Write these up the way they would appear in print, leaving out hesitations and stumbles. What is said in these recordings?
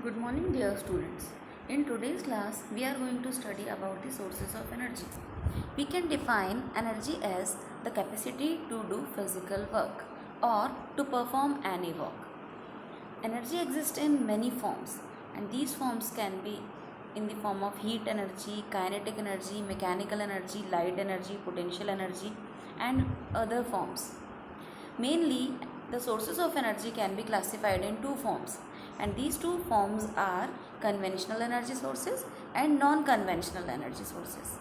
Good morning, dear students. In today's class, we are going to study about the sources of energy. We can define energy as the capacity to do physical work or to perform any work. Energy exists in many forms, and these forms can be in the form of heat energy, kinetic energy, mechanical energy, light energy, potential energy, and other forms. Mainly, the sources of energy can be classified in two forms, and these two forms are conventional energy sources and non-conventional energy sources.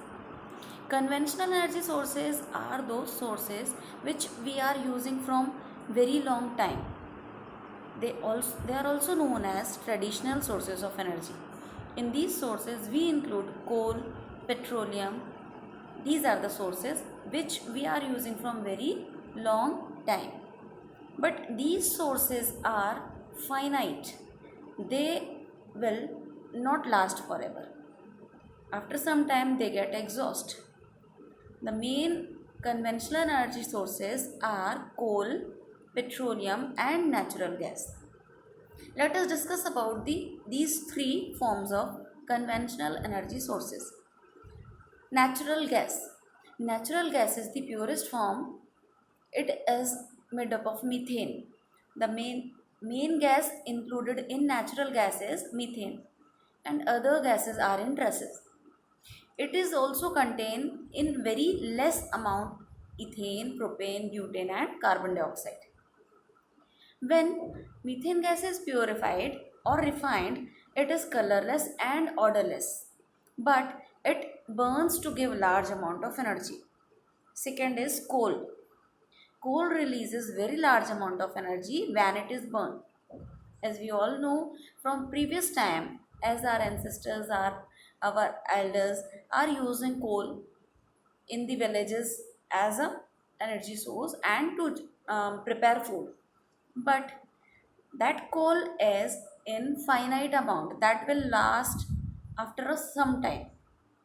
Conventional energy sources are those sources which we are using from very long time. They are also known as traditional sources of energy. In these sources, we include coal, petroleum. These are the sources which we are using from very long time. But these sources are finite. They will not last forever. After some time, they get exhaust. The main conventional energy sources are coal, petroleum, and natural gas. Let us discuss about these three forms of conventional energy sources. Natural gas. Natural gas is the purest form. It is made up of methane. The main gas included in natural gas is methane, and other gases are in traces. It is also contained in very less amount ethane, propane, butane, and carbon dioxide. When methane gas is purified or refined, it is colorless and odorless, but it burns to give large amount of energy. Second is coal. Coal releases very large amount of energy when it is burned. As we all know from previous time, as our ancestors are our elders are using coal in the villages as a energy source and to prepare food. But that coal is in finite amount that will last after some time.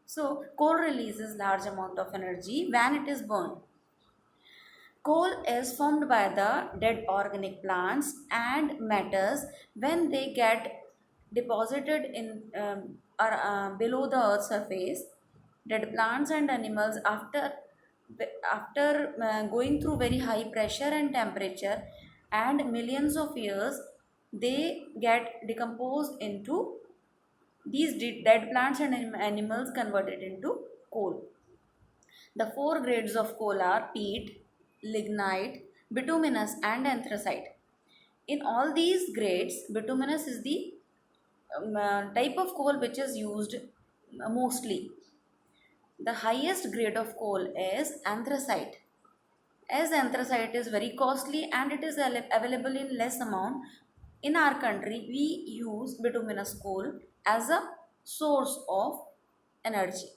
So coal releases large amount of energy when it is burned. Coal is formed by the dead organic plants and matters when they get deposited in or below the earth's surface. Dead plants and animals after going through very high pressure and temperature and millions of years, they get decomposed into these dead plants and animals converted into coal. The four grades of coal are peat, lignite, bituminous, and anthracite. In all these grades, bituminous is the type of coal which is used mostly. The highest grade of coal is anthracite. As anthracite is very costly and it is available in less amount, in our country we use bituminous coal as a source of energy.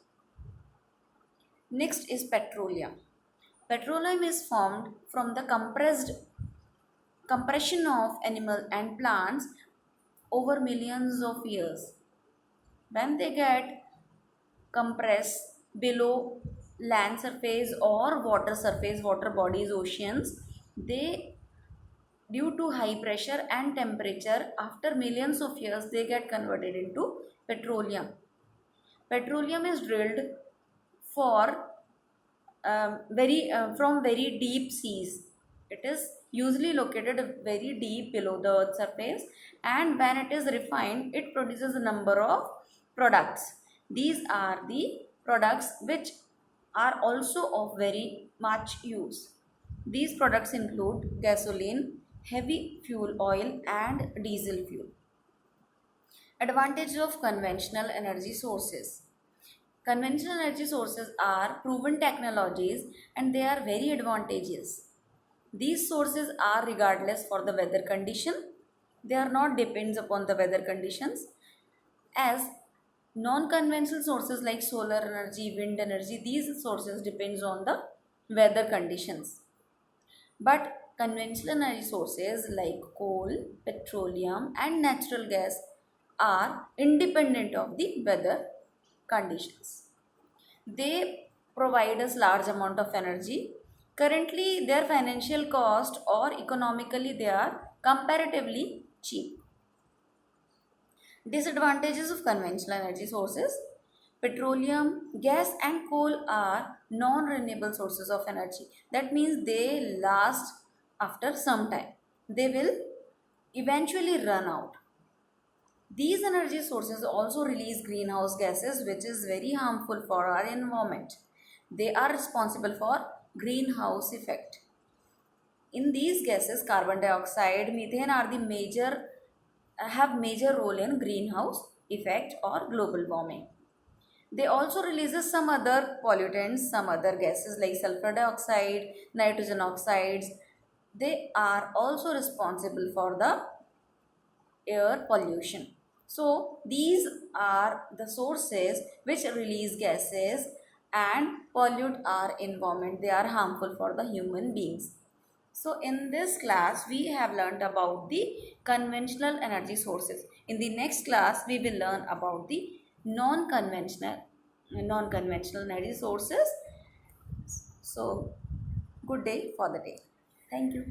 Next is petroleum. Petroleum is formed from the compression of animal and plants over millions of years. When they get compressed below land surface or water surface, water bodies, oceans, they due to high pressure and temperature after millions of years they get converted into petroleum. Petroleum is drilled for from very deep seas. It is usually located very deep below the earth's surface, and when it is refined, it produces a number of products. These are the products which are also of very much use. These products include gasoline, heavy fuel oil, and diesel fuel. Advantage of conventional energy sources. Conventional energy sources are proven technologies and they are very advantageous. These sources are regardless for the weather condition. They are not depends upon the weather conditions. As non-conventional sources like solar energy, wind energy, these sources depends on the weather conditions. But conventional energy sources like coal, petroleum, and natural gas are independent of the weather conditions. They provide us large amount of energy. Currently, their financial cost or economically they are comparatively cheap. Disadvantages of conventional energy sources. Petroleum, gas and coal are non-renewable sources of energy. That means they last after some time. They will eventually run out. These energy sources also release greenhouse gases, which is very harmful for our environment. They are responsible for greenhouse effect. In these gases, carbon dioxide, methane are the have major role in greenhouse effect or global warming. They also releases some other pollutants, some other gases like sulfur dioxide, nitrogen oxides. They are also responsible for the air pollution. So these are the sources which release gases and pollute our environment. They are harmful for the human beings. So in this class we have learned about the conventional energy sources. In the next class we will learn about the non-conventional energy sources. So good day for the day. Thank you.